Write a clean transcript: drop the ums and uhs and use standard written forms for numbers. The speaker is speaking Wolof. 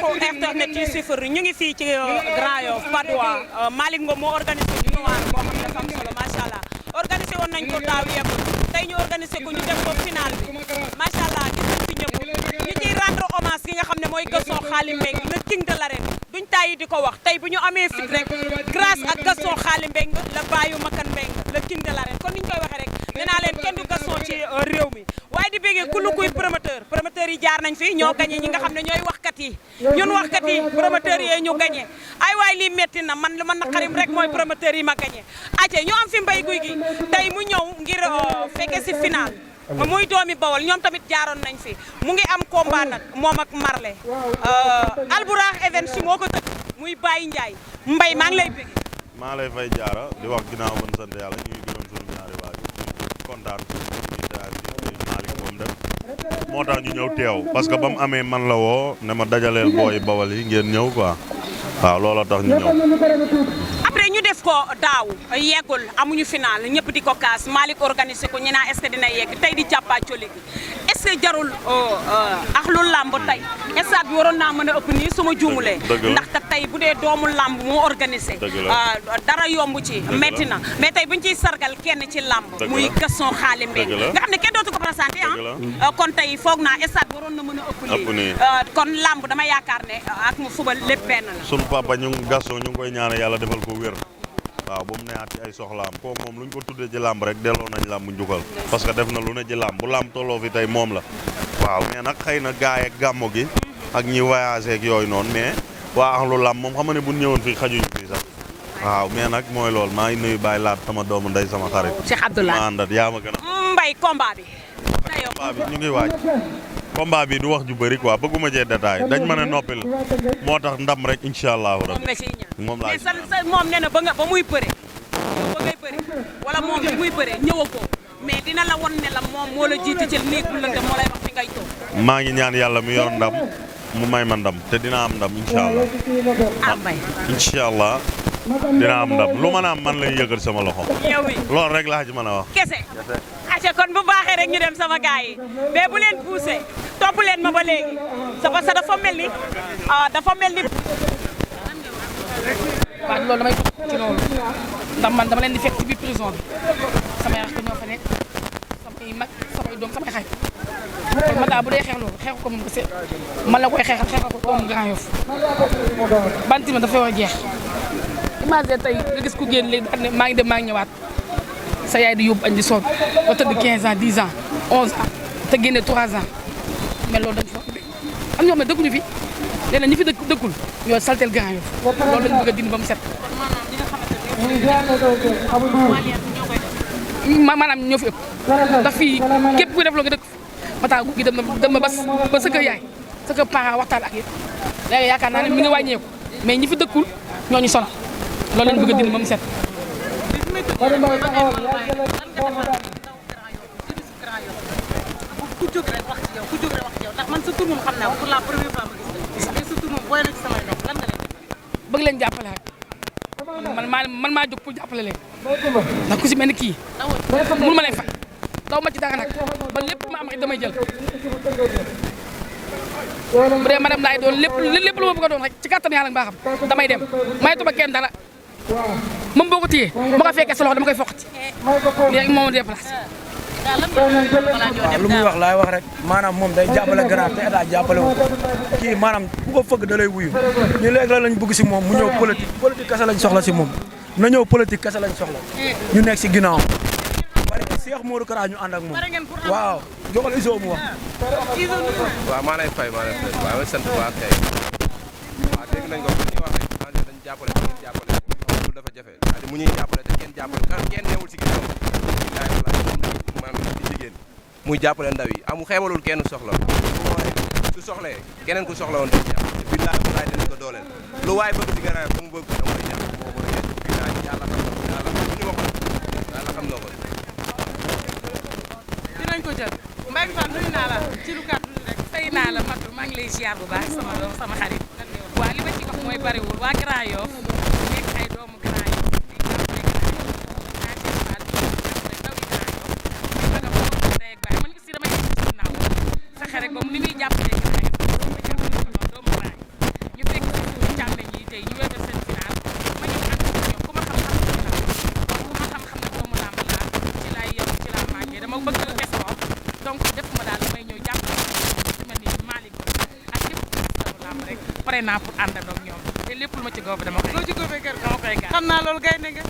mbokku internet yi suivre ñu ngi fii ci Grand Yoff Patte d'Oie Malick Ngom moo organisé ñu ñëwaat boo xam ne dafa am solo macha allah organisé woon nañ ko daaw yëpp tey ñu organisé ko ñu dem ko final bi macha allah gis nañ fi ñëpp ñu ciy rendre hommage ki nga xam ne mooy Gaston Xaali Mbeng le king de l'arène duñ tàyyi di ko wax tey bu ñu amee fit rek grâce ak Gaston Xaali Mbeng la bàyyu Makan Mbeng le king de l'arène kon niñ koy waxee rek nee naa leen kenn du Gaston ci réew mi waaye di béggee ku lu kuy promoteur yi jaar nañ fi ñoo gañe ñi nga xam ne ñooy waxkat yi ñun waxkat yi promoteur yi ñu gañe ay waay lii metti na man li man na xarim rek mooy promoteur yi ma gañe ace ñu am fi mbay guy gi tey mu ñëw ngir fekke si final muy doomi Bawol ñoom tamit jaaroon nañ fi mu ngi am combat nag moom ak Marley Albourakh Events moo ko tëgg muy Baye Ndiaye mbay maa ngi lay bégg maa lay fay jaara di wax ginnaaw ban sant yàlla ñu ngi gërëm suñu ñaari waajur kontaan Malick moom def moo tax ñu ñëw teew parce que ba mu amee man la woo ne ma dajaleel booy Bawol yi ngeen ñëw quoi waaw looloo tax ñu ñëw après ñu def ko daaw yeggul amuñu final ñëpp di ko kaas Malick organisé ko ñu naa est-ce que dina yegg tey di càppaacoli gi est-ce que jarul ak lu làmb tey stade bi waroon naa mën a ëpp nii su ma juumulee ndaxte tey bu dee doomu làmb moo organisé dara yomb ci métti na mais tey buñ ciy sargal kenn ci làmb muy Gaston Xaali Mbeng nga xam ne kenn dootu ko présenté kon tey foog naa stade bi waroon na mën a ëpp lii kon làmb dama yaakaar ne ak mu fubal lépp benn la sunu papa ñu Gaston ñu ngi koy ñaanal yàlla defal ko wér waaw ba mu neyaat ci ay soxlaam kooku moom lu ñu ko tuddee ci làmb rek delloo nañ làmb njukkal parce que def na lu ne ci làmb bu làmb tolloo fi tey moom la waaw mais nag xëy na gaay ak gàmmo gi ak ñi voyagé ak yooyu noonu mais waa axlu làmb moom xam nga ne bu ñu ñëwoon fii xajuñu fii sax waaw mais nag mooy loolu maa ngi nuyu Baye Laat sama doomu ndey sama xarit Cheikh Abdoulaye ma àndat yaa ma gën a mbay combat bi ñu ngi waaj combat bi du wax ju bëri quoi bëgguma cee détail dañ mën a noppil moo tax ndam rek incha allahu rabbi moom laa moom nee na ba muy bëre ba ngay bëre wala moom bi muy bëre ñëwa ko mais dina la won ne la moom moo la jiite ci néeg bu lëndëm moo lay wax fi ngay toog maa ngi ñaan yàlla mu yor ndam mu may ma ndam te dina am ndam incha allah incha allah dina am ndam lu mën a am man lay yëgal sama loxo loolu rek laa ci mën a wax kese aca kon bu baaxee rek ñu dem sama gars yi mais bu leen poussé topp leen ma ba léegi c'est parce que dafa mel ni waaw loolu damay topp ci loolu ndax man dama leen di fekk ci biir prison bi samay rakk ñoo fa nekk samay mag samay doom samay xarit kon man daal bu dee xeex loolu xeex ko moom kese man la koy xeexal ko doomu Grand Yoff banti ma dafay war a jeex imagine tey nga gis ku génn léegi daal ne maa ngi dem maa ngi ñëwaat sa yaay di yóbbu añ di soog ba tëdd 15 ans 10 ans 11 ans te génne 3 ans mais loolu dañ fa am ñoo xam ne dëkkuñu fi léegi ñi fi dëkkul ñoo saltel Grand Yoff loolu lañ bëgg a dindi ba mu set maanaam ñoo fi ëpp ndax fii képp kuy def loo nga dëkk mataa gu gi dem na ba sa kër yaay sa kër parent waxtaan ak yéen léegi yaakaar naa ne mi ngi wàññeeku mais ñi fi dëkkul ñoo ñu sonal loolu lañ bëgg a dindi ba mu set ku jóg rek wax ci yow ndax man sa tur moom xam naa pour la première fois ma gis mais sa tur moom booy na ci samay nopp lan nga leen bëgg leen jàppale rek man maa jóg pour jàppale leen ndax ku si mel ni kii mun ma lay fay daw ma ci dara nag ba lépp ma am rek damay jël bu dee madame laay doon lépp lu ma bëgg a doon rek ci kattan yàlla nga baaxam damay dem may tuba kenn dara moom boo ko téyee ma ko fekkee sa loxo dama koy foqati léegi moom déplacé waaw lu muy wax laay wax rek maanaam moom day jàppale Grand te état jàppale wu kii maanaam ku ko fëgg da lay wuyu ñu léegi la lañ bëgg si moom mu ñëw politique kese lañ soxla si moom na ñëw politique kese lañ soxla ñu nekk si ginnaaw bari Cheikh Modou Kara ñu ànd ak moom waaw joxal iso mu wax waaw maa lay fay waaw ma sant baax kay waaw dégg nañ ko bu ñuy wax rek dañ jàppale loolu dafa jafe c'est-à-dire mu ñuy jàppale te kenn jàppale kenn neewul si ginnaaw maanaam di jigéen muy jàppale ndaw yi amu xeebalul kenn soxla su soxlee keneen ku soxla woon dañ jàpp te billaay mu laay dinañ ko dooleel lu waay bëgg ci Grand Yoff mu bëgg da koy jàpp moo koy billaay yàlla xam na ko yàlla xam na ko dinañ ko jël Mbaye Fall nuyu naa la ci lu gàtt rek fay naa la matu maa ngi lay ziar bu baax sama doom sama xarit waa li ma ci wax mooy bariwul waa Grand Yoff nekk ay doomu Grand Yoff fexe rek ba ni muy jàppalee Grand Yoff doomu Grand Yoff donc defuma daal damay ñëw jàpp ci mel ni Malick ak képp ku ci lamb rek pare naa pour àndandoo ak ñoom te lépp lu ma ci góob dama koy. loo ci góobee gerte dama koy gaar. xam naa loolu gaynde nga